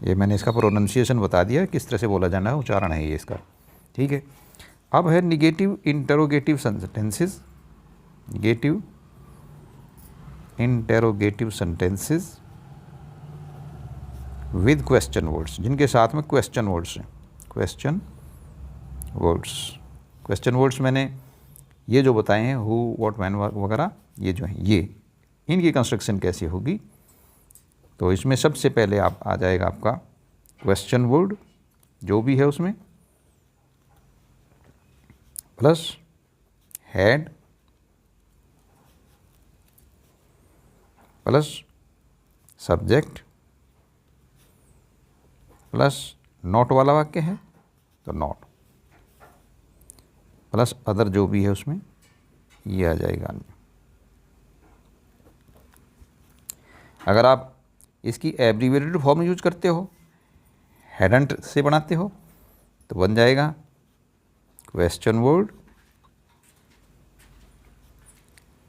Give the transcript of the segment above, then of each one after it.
ये मैंने इसका प्रोनाउंसिएशन बता दिया, किस तरह से बोला जाना है, उच्चारण है ये इसका, ठीक है। अब है negative interrogative sentences, negative interrogative sentences with question words, जिनके साथ में क्वेश्चन वर्ड्स हैं, क्वेश्चन वर्ड्स। क्वेश्चन वर्ड्स मैंने ये जो बताए हैं, हु, व्हाट, व्हेन वगैरह, ये जो हैं, ये इनकी कंस्ट्रक्शन कैसी होगी। तो इसमें सबसे पहले आप आ जाएगा आपका क्वेश्चन वर्ड जो भी है उसमें, plus had, plus subject, plus not वाला वाक्य है तो नॉट, प्लस अदर जो भी है उसमें ये आ जाएगा। अगर आप इसकी एब्रीविएटेड फॉर्म यूज करते हो, हेडंट से बनाते हो, तो बन जाएगा question word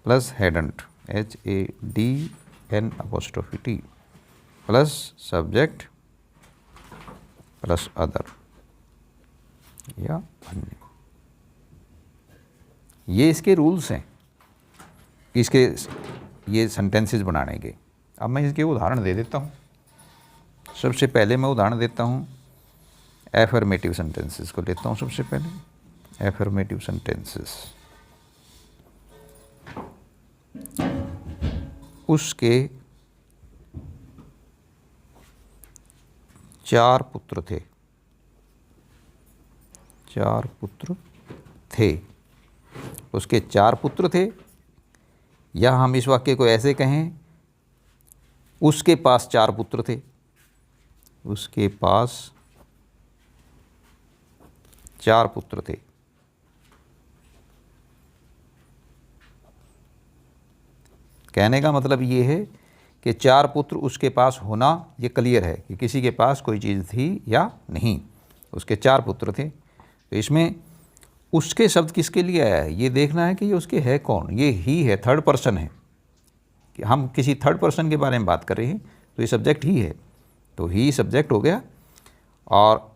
plus hadn't, HADN' plus subject plus other या अन्य। ये इसके रूल्स हैं, इसके ये सेंटेंसेस बनाने के। अब मैं इसके उदाहरण दे देता हूँ। सबसे पहले मैं उदाहरण देता हूँ एफर्मेटिव सेंटेंसेस को लेता हूँ। सबसे पहले एफर्मेटिव सेंटेंसेस, उसके 4 पुत्र थे, 4 पुत्र थे, उसके 4 पुत्र थे, या हम इस वाक्य को ऐसे कहें, उसके पास 4 पुत्र थे, उसके पास 4 पुत्र थे। कहने का मतलब ये है कि 4 पुत्र उसके पास होना ये क्लियर है कि किसी के पास कोई चीज़ थी या नहीं, उसके 4 पुत्र थे। तो इसमें उसके शब्द किसके लिए आया है ये देखना है कि ये उसके है कौन। ये ही है, थर्ड पर्सन है, कि हम किसी थर्ड पर्सन के बारे में बात कर रहे हैं, तो ये सब्जेक्ट ही है, तो ही सब्जेक्ट हो गया। और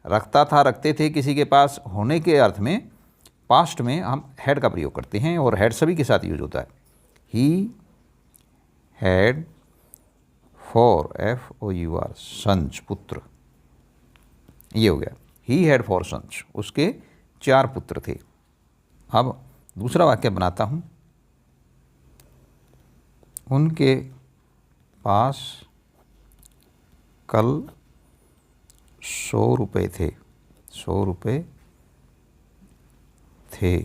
रखता था, रखते थे, किसी के पास होने के अर्थ में पास्ट में हम हैड का प्रयोग करते हैं, और हैड सभी के साथ यूज होता है। ही हैड 4 FOUR सन्स, पुत्र, ये हो गया। ही हैड 4 सन्स, उसके 4 पुत्र थे। अब दूसरा वाक्य बनाता हूँ, उनके पास कल 100 रुपये थे, 100 रुपये थे,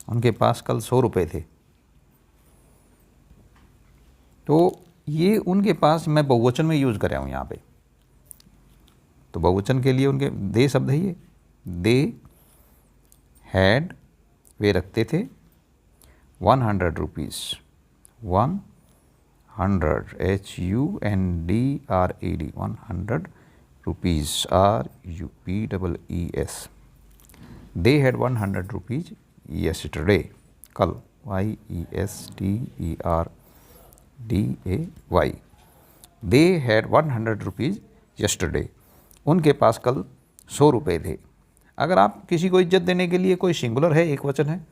उनके पास कल 100 रुपये थे। तो ये उनके पास मैं बहुवचन में यूज़ कर रहा हूँ यहाँ पे, तो बहुवचन के लिए उनके दे शब्द है ये, दे हैड, वे रखते थे 100 rupees, 100 HUNDRED 100 rupees RUPEES। They had 100 rupees yesterday, कल, YESTERDAY। They had 100 rupees yesterday, उनके पास कल 100 रुपये थे। अगर आप किसी को इज्जत देने के लिए, कोई सिंगुलर है, एक वचन है,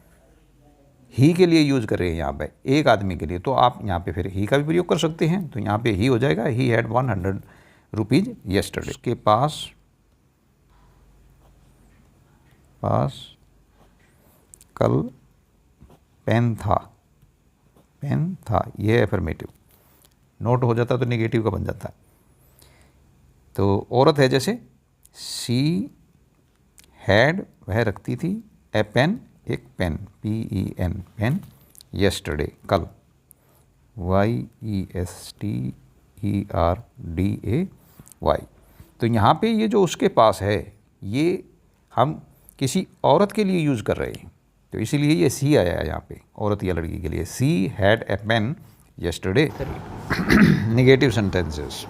ही के लिए यूज़ कर रहे हैं यहाँ पे, एक आदमी के लिए, तो आप यहाँ पे फिर ही का भी प्रयोग कर सकते हैं। तो यहाँ पे ही हो जाएगा, ही हैड 100 रुपीज़ yesterday। उसके पास कल पेन था, पेन था, ये एफर्मेटिव। नोट हो जाता तो नेगेटिव का बन जाता है। तो औरत है जैसे, सी हैड, वह रखती थी, ए पेन, एक पेन, PEN, पेन, yesterday, कल, YESTERDAY। तो यहाँ पे ये जो उसके पास है, ये हम किसी औरत के लिए यूज़ कर रहे हैं, तो इसीलिए ये सी आया है यहाँ पे, औरत या लड़की के लिए। She had a pen yesterday। Negative sentences,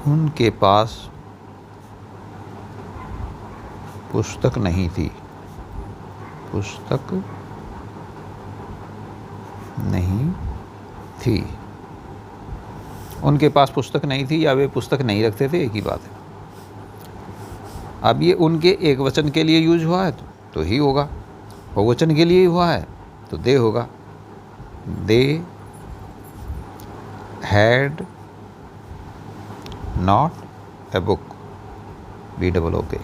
उनके पास पुस्तक नहीं थी, पुस्तक नहीं थी। उनके पास पुस्तक नहीं थी या वे पुस्तक नहीं रखते थे, एक ही बात है। अब ये उनके एक वचन के लिए यूज हुआ है तो ही होगा, बहुवचन के लिए हुआ है तो दे होगा। They had not a book, BOOK।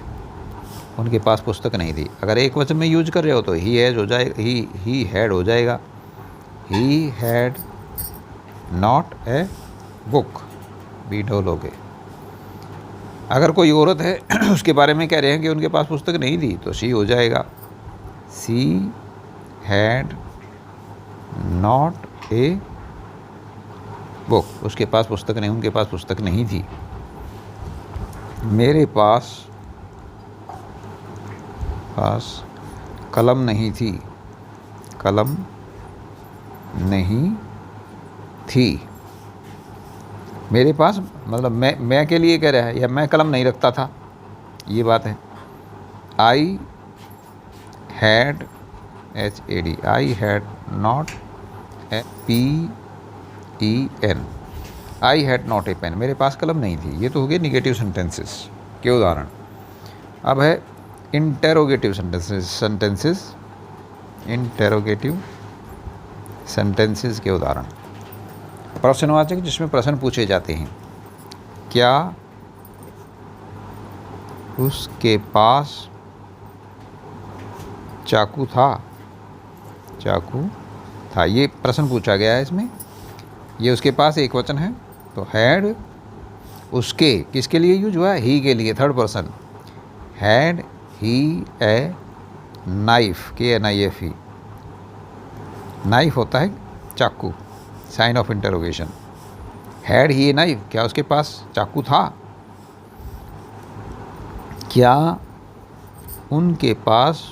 उनके पास पुस्तक नहीं थी। अगर एक वचन में यूज कर रहे हो तो ही हैड हो जाएगा, ही हैड हो जाएगा। He had not a book, BOOK। अगर कोई औरत है उसके बारे में कह रहे हैं कि उनके पास पुस्तक नहीं थी तो शी हो जाएगा। She had not a book, उसके पास पुस्तक नहीं, उनके पास पुस्तक नहीं थी। मेरे पास कलम नहीं थी, कलम नहीं थी। मेरे पास मतलब मैं के लिए कह रहा है, या मैं कलम नहीं रखता था, ये बात है। I had HAD, I had not a PEN, I had not a pen, मेरे पास कलम नहीं थी। ये तो हो गए निगेटिव सेंटेंसेस के उदाहरण। अब है इंटेरोगेटिव सेंटेंसेस, इंटेरोगेटिव सेंटेंसेस के उदाहरण। प्रश्नवाचक जिसमें प्रश्न पूछे जाते हैं। क्या उसके पास चाकू था, चाकू था, ये प्रश्न पूछा गया है इसमें। ये उसके पास एक वचन है तो हैड उसके किसके लिए यूज हुआ है, ही के लिए, third person. Had he a knife, KNIFE, knife होता है चाकू, sign of interrogation. Had he a knife, क्या उसके पास चाकू था। क्या उनके पास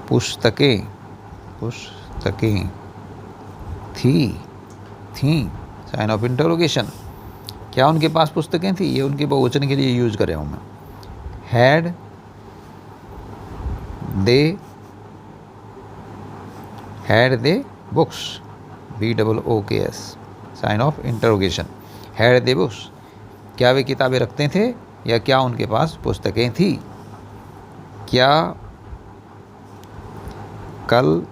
पुस्तकें थी, साइन ऑफ इंटरोगेशन। क्या उनके पास पुस्तकें थी, ये उनके बहुवचन के लिए यूज कर रहा हूँ मैं। Had they books, BOOKS, sign of interrogation. Had they books, क्या वे किताबें रखते थे या क्या उनके पास पुस्तकें थी। क्या कल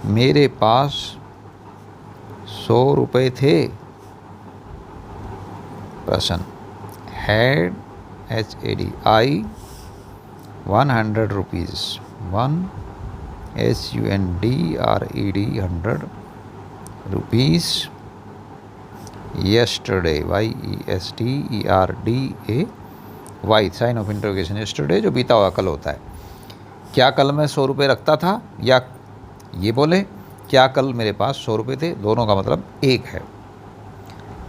मेरे पास 100 रुपये थे, प्रश्न। Had HAD, I 100 rupees, 100 rupees yesterday, YESTERDAY, sign of interrogation. yesterday जो बीता हुआ कल होता है। क्या कल मैं 100 रुपये रखता था, या ये बोले क्या कल मेरे पास 100 रुपये थे, दोनों का मतलब एक है।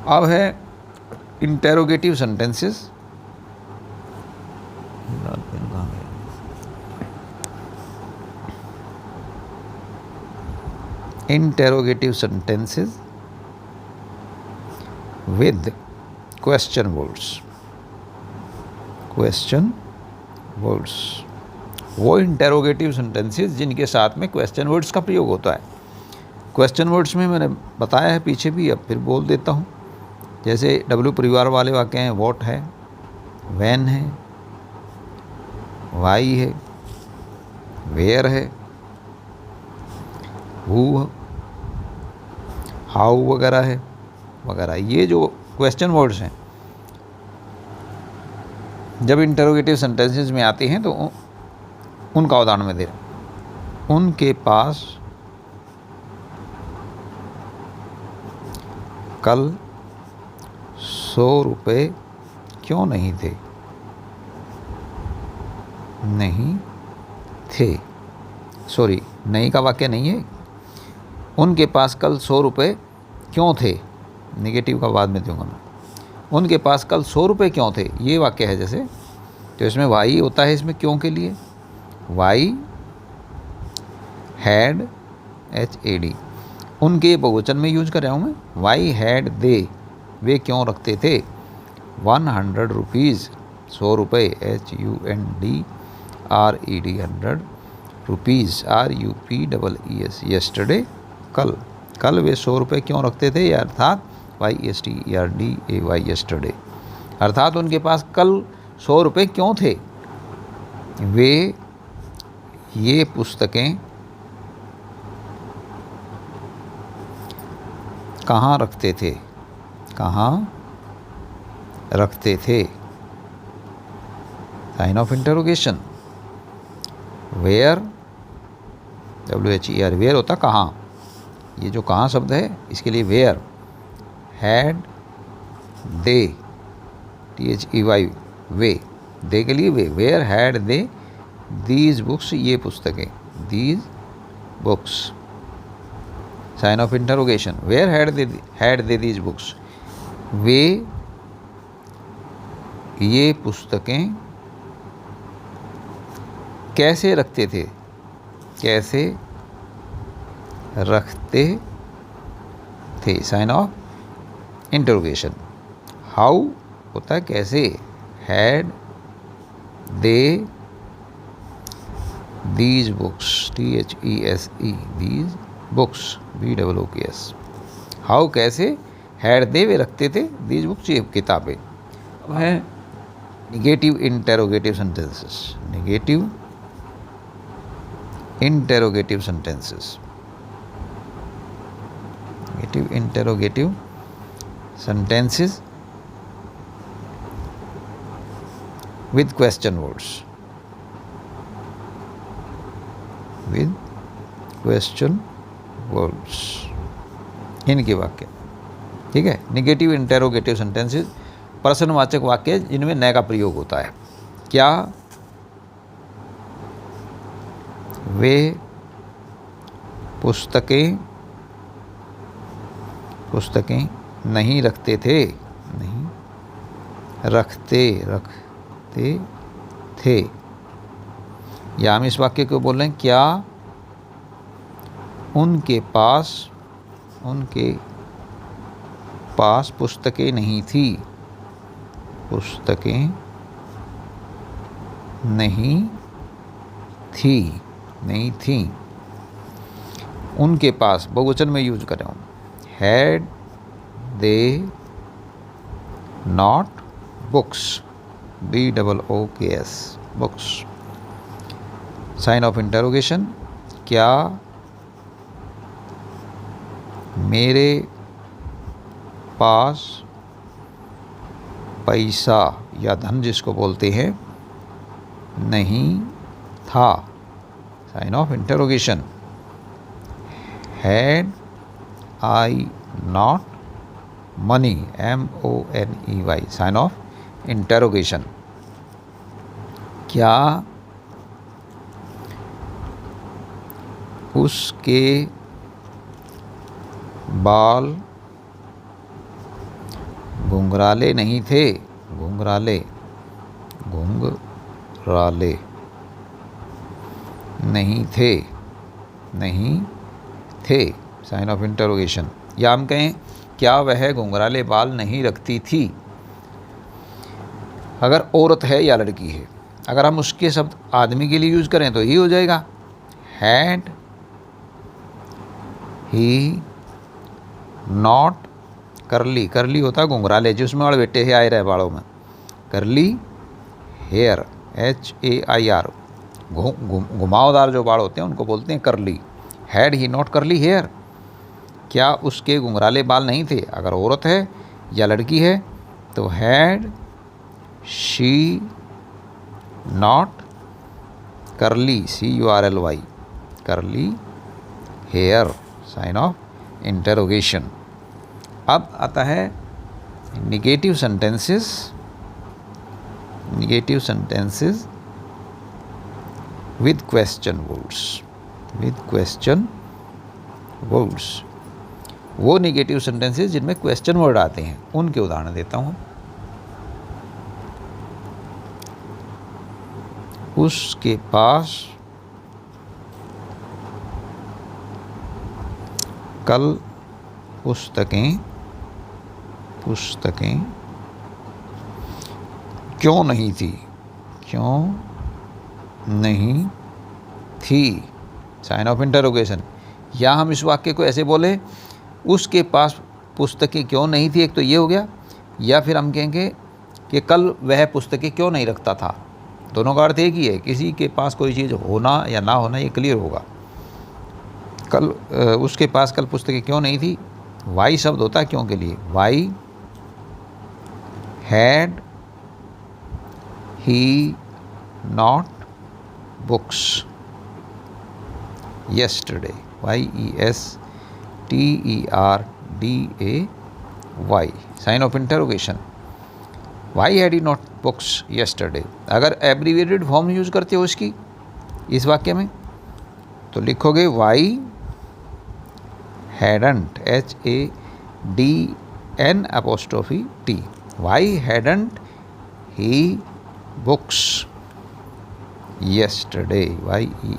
अब है interrogative sentences. Interrogative sentences with question words, वो इंटेरोगेटिव सेंटेंसेस जिनके साथ में क्वेश्चन वर्ड्स का प्रयोग होता है। क्वेश्चन वर्ड्स में मैंने बताया है पीछे भी, अब फिर बोल देता हूँ। जैसे W परिवार वाले वाक्य हैं, वॉट है, वैन है, वाई है, वेयर है, हु, हाउ वगैरह है वगैरह। ये जो क्वेश्चन वर्ड्स हैं जब इंटरोगेटिव सेंटेंसेस में आते हैं तो उनका उदाहरण में दे रहा हूँ। उनके पास कल 100 रुपये क्यों नहीं थे, सॉरी, नहीं का वाक्य नहीं है। उनके पास कल 100 रुपये क्यों थे, नेगेटिव का बाद में दूंगा मैं। उनके पास कल 100 रुपये क्यों थे, ये वाक्य है जैसे, तो इसमें वाई होता है इसमें क्यों के लिए। वाई हैड HAD, उनके बहुवचन में यूज कर रहा हूँ मैं। वाई हैड दे, वे क्यों रखते थे 100 रुपीज़, 100 रुपये, HUNDRED 100 रुपीज़, RUPEES, यस्टरडे, कल। कल वे 100 रुपये क्यों रखते थे, या अर्थात YESTERDAY, यस्टरडे, अर्थात उनके पास कल 100 रुपये क्यों थे। वे ये पुस्तकें कहाँ रखते थे, कहाँ रखते थे, sign of interrogation. Where, WHER, where होता कहाँ, ये जो कहाँ शब्द है इसके लिए वेयर। हैड दे, THEY, वे, दे के लिए वे, where had they these books, ये पुस्तकें, these books, sign of interrogation. Where had they these books, वे ये पुस्तकें कैसे रखते थे, कैसे रखते थे, साइन ऑफ इंटरोगेशन। हाउ होता है कैसे, had they these books, THESE, these books, BOOKS। How कैसे, हैड दे वे रखते थे, दीज बुक्स ये किताबें। अब है negative interrogative sentences, negative interrogative sentences, negative interrogative sentences with question words, with question words, इनके वाक्य, ठीक है। निगेटिव इंटेरोगेटिव सेंटेंसेस प्रश्नवाचक वाक्य जिनमें नए का प्रयोग होता है। क्या वे पुस्तकें नहीं रखते थे, नहीं रखते थे, या हम इस वाक्य को बोल रहे हैं, क्या उनके पास पुस्तकें नहीं थी, पुस्तकें नहीं थी, उनके पास बहुवचन में यूज कर रहा हूँ। Had they not books, BOOKS, books, sign of interrogation. क्या मेरे पास पैसा या धन जिसको बोलते हैं नहीं था, sign of interrogation. Had I not money, MONEY, sign of interrogation. क्या उसके बाल घुंघराले नहीं थे, घुंघराले नहीं थे, साइन ऑफ इंटरोगेशन। या हम कहें क्या वह घुंघराले बाल नहीं रखती थी, अगर औरत है या लड़की है। अगर हम उसके शब्द आदमी के लिए यूज़ करें तो ही हो जाएगा, हैड ही नॉट करली होता है घुंघराले, जिसमें और बेटे से आए रहे बालों में, करली हेयर, HAIR, घुमावदार जो बाल होते हैं उनको बोलते हैं curly. Had he not curly hair, क्या उसके घुंघराले बाल नहीं थे। अगर औरत है या लड़की है तो had she not curly, CURLY, curly hair, sign of interrogation. अब आता है negative sentences with question words, वो निगेटिव सेंटेंसेस जिनमें क्वेश्चन वर्ड आते हैं उनके उदाहरण देता हूँ। उसके पास कल पुस्तकें क्यों नहीं थी, साइन ऑफ इंटरोगेशन। या हम इस वाक्य को ऐसे बोले, उसके पास पुस्तकें क्यों नहीं थी, एक तो ये हो गया, या फिर हम कहेंगे कि कल वह पुस्तकें क्यों नहीं रखता था। दोनों का अर्थ एक ही है, किसी के पास कोई चीज़ होना या ना होना ये क्लियर होगा। कल उसके पास कल पुस्तकें क्यों नहीं थी, वाई शब्द होता है क्यों के लिए। Why had he not books yesterday, YESTERDAY, sign of interrogation. Why had he not books yesterday। अगर एब्रीविएटेड फॉर्म यूज करते हो इसकी इस वाक्य में तो लिखोगे why hadn't, HADN', why hadn't he books yesterday,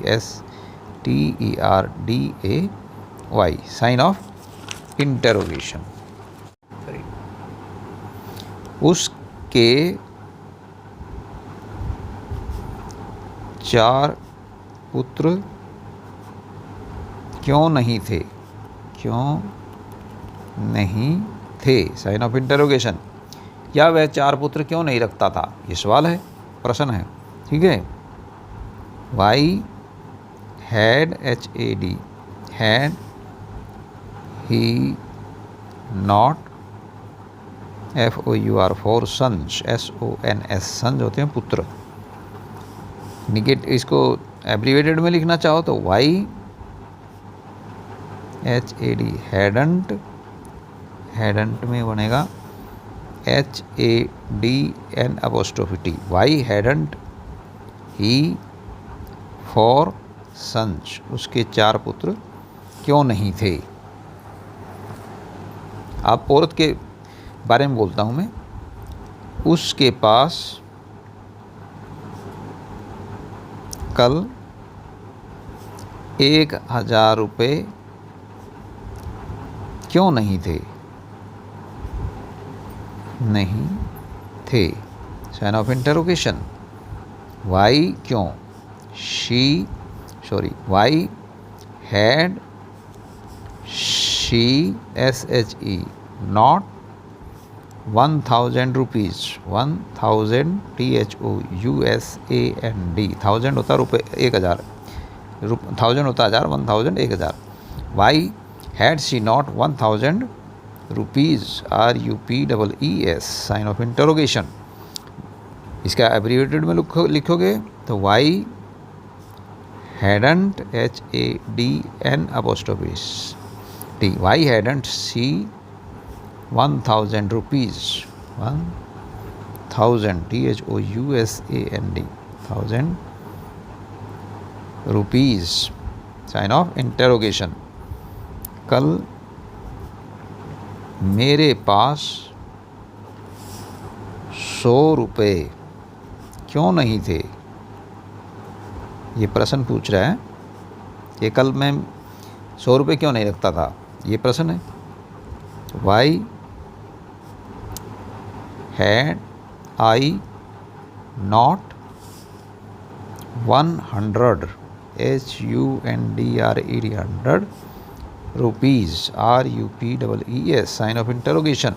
YESTERDAY, sign of interrogation. उसके 4 पुत्र क्यों नहीं थे, क्यों नहीं थे, साइन ऑफ इंटरोगेशन। या वह 4 पुत्र क्यों नहीं रखता था, ये सवाल है, प्रश्न है, ठीक है। Why had, HAD, had he not, FOUR, sons, SONS, sons होते हैं पुत्र। निगेट इसको एब्रीवेटेड में लिखना चाहो तो वाई HAD हैडंट, हैडंट में बनेगा HADN', why hadn't he for sons, उसके 4 पुत्र क्यों नहीं थे। अब औरत के बारे में बोलता हूँ मैं। उसके पास कल 1000 रुपये क्यों नहीं थे, नहीं थे, साइन ऑफ इंटरोगेशन। वाई क्यों, why had she, SHE, not 1000 rupees, 1000 THOUSAND, 1000 होता रुपये 1000, 1000 होता 1000, 1000 1000। Why had she not 1000 rupees, RUPEES, sign of interrogation. इसका एब्रीवेटेड में लिखोगे तो why hadn't, HADN', why hadn't she 1000 rupees, 1000 THOUSAND, 1000 rupees, sign of interrogation. कल मेरे पास 100 रुपये क्यों नहीं थे, ये प्रश्न पूछ रहा है कि कल मैं 100 रुपये क्यों नहीं रखता था, ये प्रश्न है। Why had I not 100, HUNDRED, rupees, RUPEES, sign of interrogation.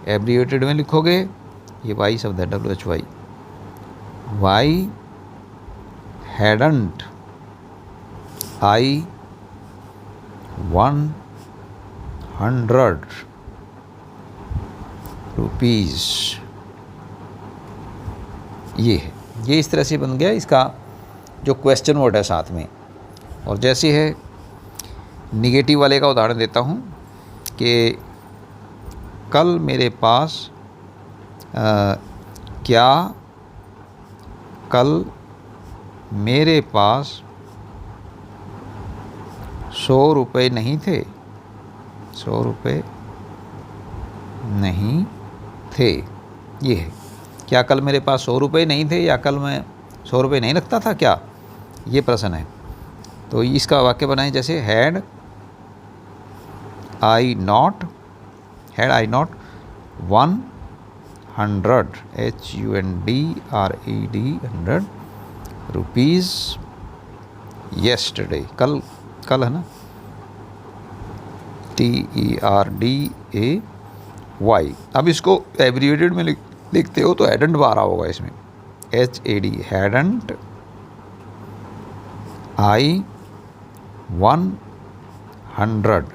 Abbreviated में लिखोगे, ये वाई शब्द है, WHY। Y hadn't I 100 rupees, ये है, ये इस तरह से बन गया इसका जो क्वेश्चन वर्ड है साथ में। और जैसे है निगेटिव वाले का उदाहरण देता हूँ कि कल मेरे पास क्या कल मेरे पास 100 रुपये नहीं थे, 100 रुपये नहीं थे, ये है। क्या कल मेरे पास 100 रुपये नहीं थे, या कल मैं 100 रुपये नहीं रखता था क्या, ये प्रश्न है। तो इसका वाक्य बनाएं जैसे had I not 100, HUNDRED, 100 rupees, yesterday, कल, कल है ना, TERDAY। अब इसको एब्रीवेटेड में लिखते हो तो हैडंट बाहर होगा इसमें, HAD, hadn't I 100, HUNDRED,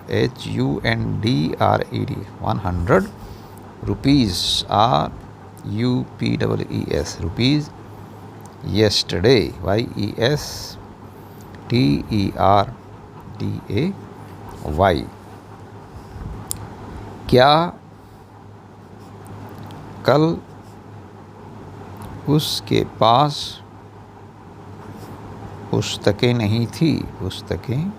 100 rupees, RUPEES, rupees, yesterday, YESTERDAY। क्या कल उसके पास पुस्तकें नहीं थी, पुस्तकें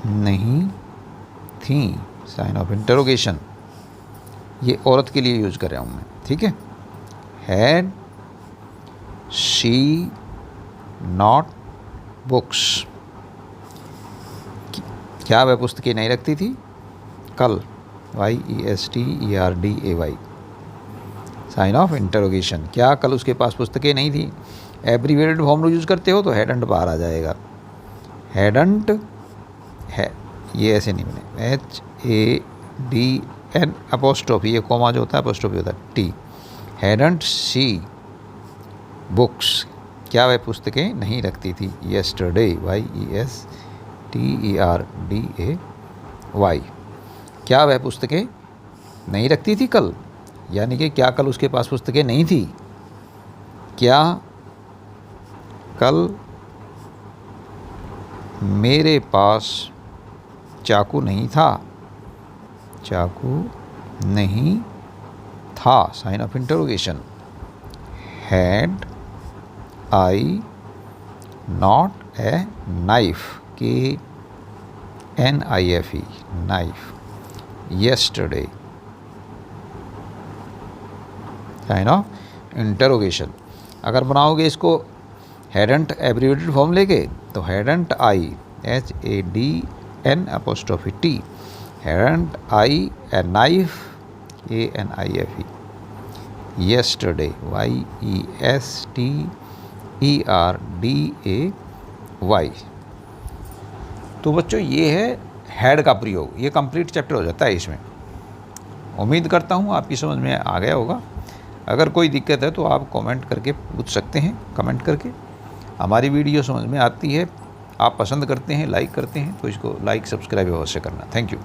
नहीं थी, साइन ऑफ इंटरोगेशन। ये औरत के लिए यूज़ कर रहा हूँ मैं, ठीक है। हैड शी नॉट बुक्स, क्या वह पुस्तकें नहीं रखती थी कल, YESTERDAY, साइन ऑफ इंटरोगेशन। क्या कल उसके पास पुस्तकें नहीं थी। एब्रीवेटेड फॉर्म यूज़ करते हो तो हैडंट बाहर आ जाएगा, हैडंट है, ये ऐसे नहीं बने, HADN अपोस्ट्रोफी, ये कॉमा जो होता है अपोस्ट्रोफी होता है, T, हैडंट शी बुक्स, क्या वह पुस्तकें नहीं रखती थी, येस्टरडे, YESTERDAY, क्या वह पुस्तकें नहीं रखती थी कल, यानी कि क्या कल उसके पास पुस्तकें नहीं थी। क्या कल मेरे पास चाकू नहीं था, चाकू नहीं था, sign of interrogation. Had I not a knife, KNIFE, knife, yesterday, sign of interrogation. अगर बनाओगे इसको हैडंट एब्रीवेटेड फॉर्म लेके तो hadn't I, HADN apostrophe T, hadn't I a knife, KNIFE, yesterday, YESTERDAY। तो बच्चों ये है हैड का प्रयोग, ये कंप्लीट चैप्टर हो जाता है इसमें। उम्मीद करता हूँ आपकी समझ में आ गया होगा। अगर कोई दिक्कत है तो आप कमेंट करके पूछ सकते हैं, कमेंट करके। हमारी वीडियो समझ में आती है, आप पसंद करते हैं, लाइक करते हैं, तो इसको लाइक सब्सक्राइब अवश्य करना। Thank you.